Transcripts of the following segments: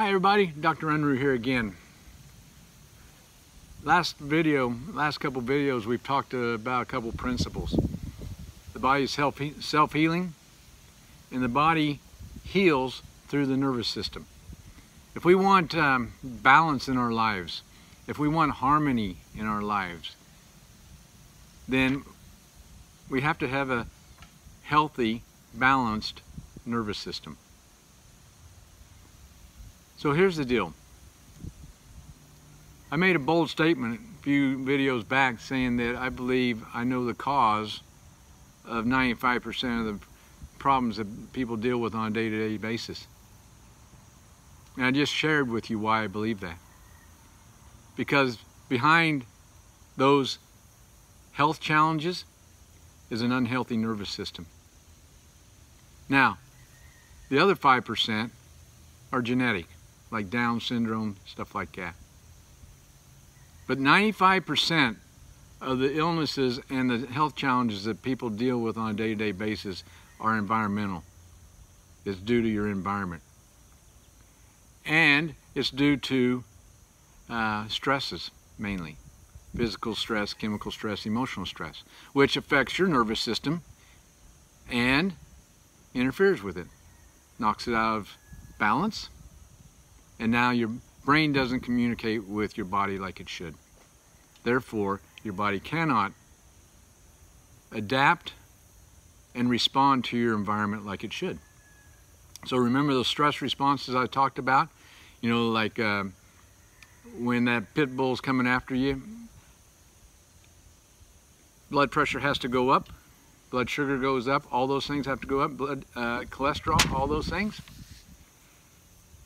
Hi everybody, Dr. Unruh here again. Last couple videos we've talked about a couple principles. The body's self-healing, and the body heals through the nervous system. If we want balance in our lives, if we want harmony in our lives, then we have to have a healthy, balanced nervous system. So here's the deal. I made a bold statement a few videos back saying that I believe I know the cause of 95% of the problems that people deal with on a day-to-day basis. And I just shared with you why I believe that. Because behind those health challenges is an unhealthy nervous system. Now, the other 5% are genetic, like Down syndrome, stuff like that. But 95% of the illnesses and the health challenges that people deal with on a day-to-day basis are environmental. It's due to your environment. And it's due to stresses, mainly. Physical stress, chemical stress, emotional stress, which affects your nervous system and interferes with it. Knocks it out of balance, and now your brain doesn't communicate with your body like it should. Therefore, your body cannot adapt and respond to your environment like it should. So remember those stress responses I talked about? You know, like when that pit bull's coming after you, blood pressure has to go up, blood sugar goes up, all those things have to go up, cholesterol, all those things.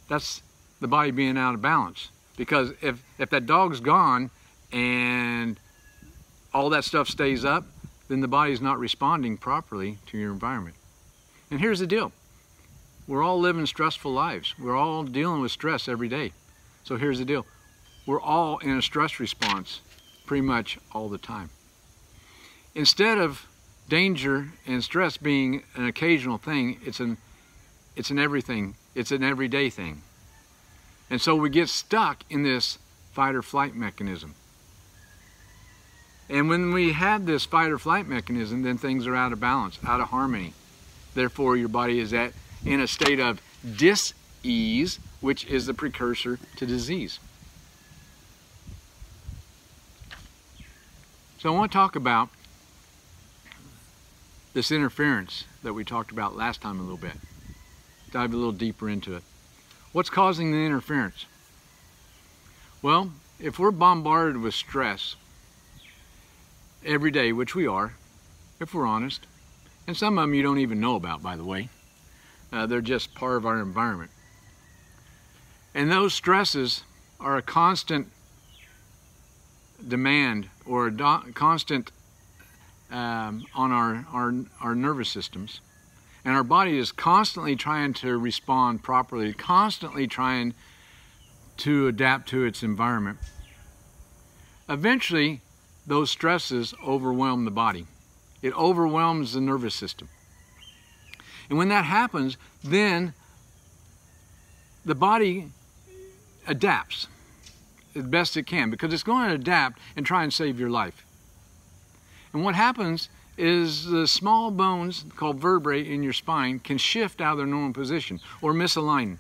That's the body being out of balance. Because if that dog's gone and all that stuff stays up, then the body's not responding properly to your environment. And here's the deal. We're all living stressful lives. We're all dealing with stress every day. So here's the deal. We're all in a stress response pretty much all the time. Instead of danger and stress being an occasional thing, it's an everything. It's an everyday thing. And so we get stuck in this fight or flight mechanism. And when we have this fight or flight mechanism, then things are out of balance, out of harmony. Therefore, your body is in a state of dis-ease, which is the precursor to disease. So I want to talk about this interference that we talked about last time a little bit. Dive a little deeper into it. What's causing the interference? Well, if we're bombarded with stress every day, which we are, if we're honest, and some of them you don't even know about, by the way, they're just part of our environment. And those stresses are a constant demand or a constant on our nervous systems. And our body is constantly trying to respond properly, constantly trying to adapt to its environment. Eventually, those stresses overwhelm the body. It overwhelms the nervous system. And when that happens, then the body adapts as best it can, because it's going to adapt and try and save your life. And what happens is the small bones called vertebrae in your spine can shift out of their normal position or misalign.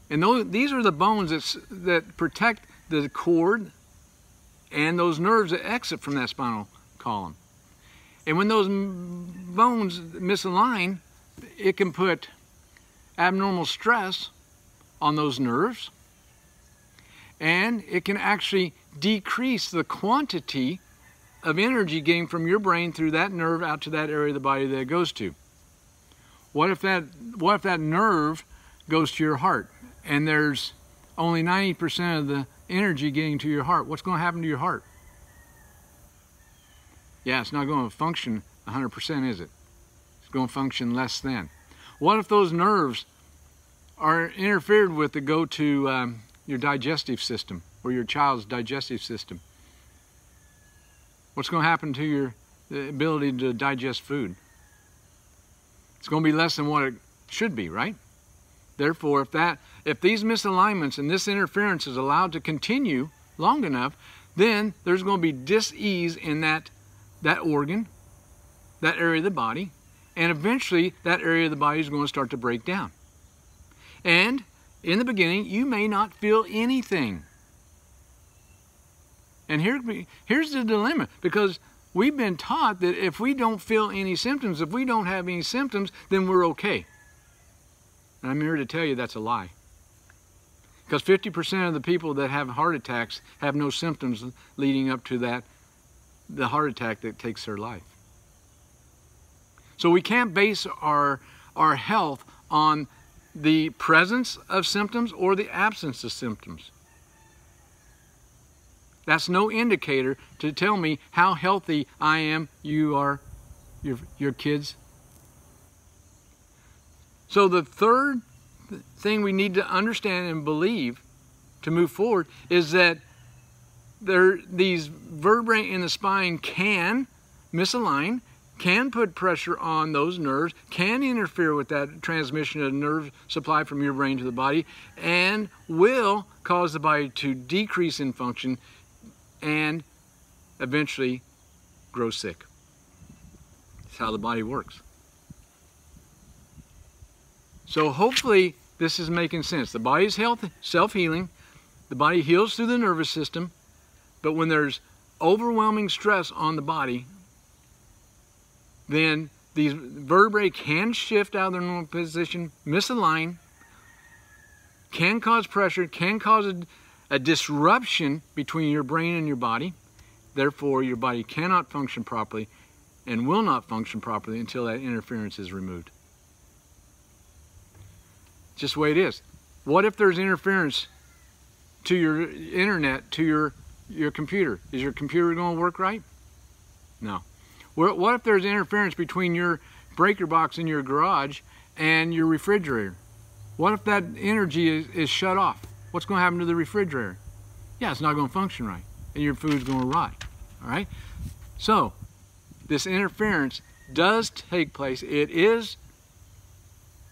And these are the bones that protect the cord and those nerves that exit from that spinal column. And when those bones misalign, it can put abnormal stress on those nerves, and it can actually decrease the quantity of energy getting from your brain through that nerve out to that area of the body that it goes to. What if that nerve goes to your heart and there's only 90% of the energy getting to your heart? What's going to happen to your heart? Yeah, it's not going to function 100%, is it? It's going to function less than. What if those nerves are interfered with to go to your digestive system or your child's digestive system? What's going to happen to the ability to digest food? It's going to be less than what it should be, right? Therefore, if these misalignments and this interference is allowed to continue long enough, then there's going to be dis-ease in that organ, that area of the body, and eventually that area of the body is going to start to break down. And in the beginning, you may not feel anything. And here's the dilemma, because we've been taught that if we don't feel any symptoms, if we don't have any symptoms, then we're okay. And I'm here to tell you that's a lie. Because 50% of the people that have heart attacks have no symptoms leading up to the heart attack that takes their life. So we can't base our health on the presence of symptoms or the absence of symptoms. That's no indicator to tell me how healthy I am, you are, your kids. So the third thing we need to understand and believe to move forward is that these vertebrae in the spine can misalign, can put pressure on those nerves, can interfere with that transmission of nerve supply from your brain to the body, and will cause the body to decrease in function and eventually grow sick. That's how the body works. So hopefully this is making sense. The body's self-healing. The body heals through the nervous system. But when there's overwhelming stress on the body, then these vertebrae can shift out of their normal position, misalign, can cause pressure, can cause a disruption between your brain and your body. Therefore, your body cannot function properly and will not function properly until that interference is removed. Just the way it is. What if there's interference to your internet, to your computer? Is your computer going to work right? No. What if there's interference between your breaker box in your garage and your refrigerator? What if that energy is shut off? What's going to happen to the refrigerator? Yeah, it's not going to function right, and your food's going to rot. All right? So, this interference does take place. It is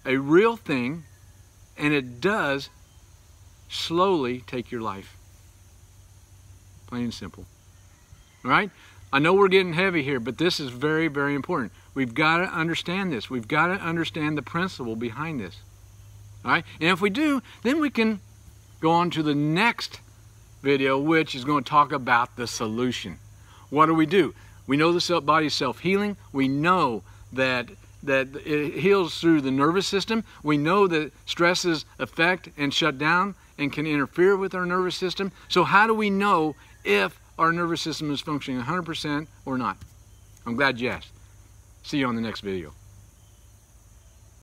a real thing, and it does slowly take your life. Plain and simple. All right? I know we're getting heavy here, but this is very, very important. We've got to understand this. We've got to understand the principle behind this. All right? And if we do, then we can go on to the next video, which is going to talk about the solution. What do? We know the body's self-healing. We know that it heals through the nervous system. We know that stresses affect and shut down and can interfere with our nervous system. So how do we know if our nervous system is functioning 100% or not? I'm glad you asked. See you on the next video.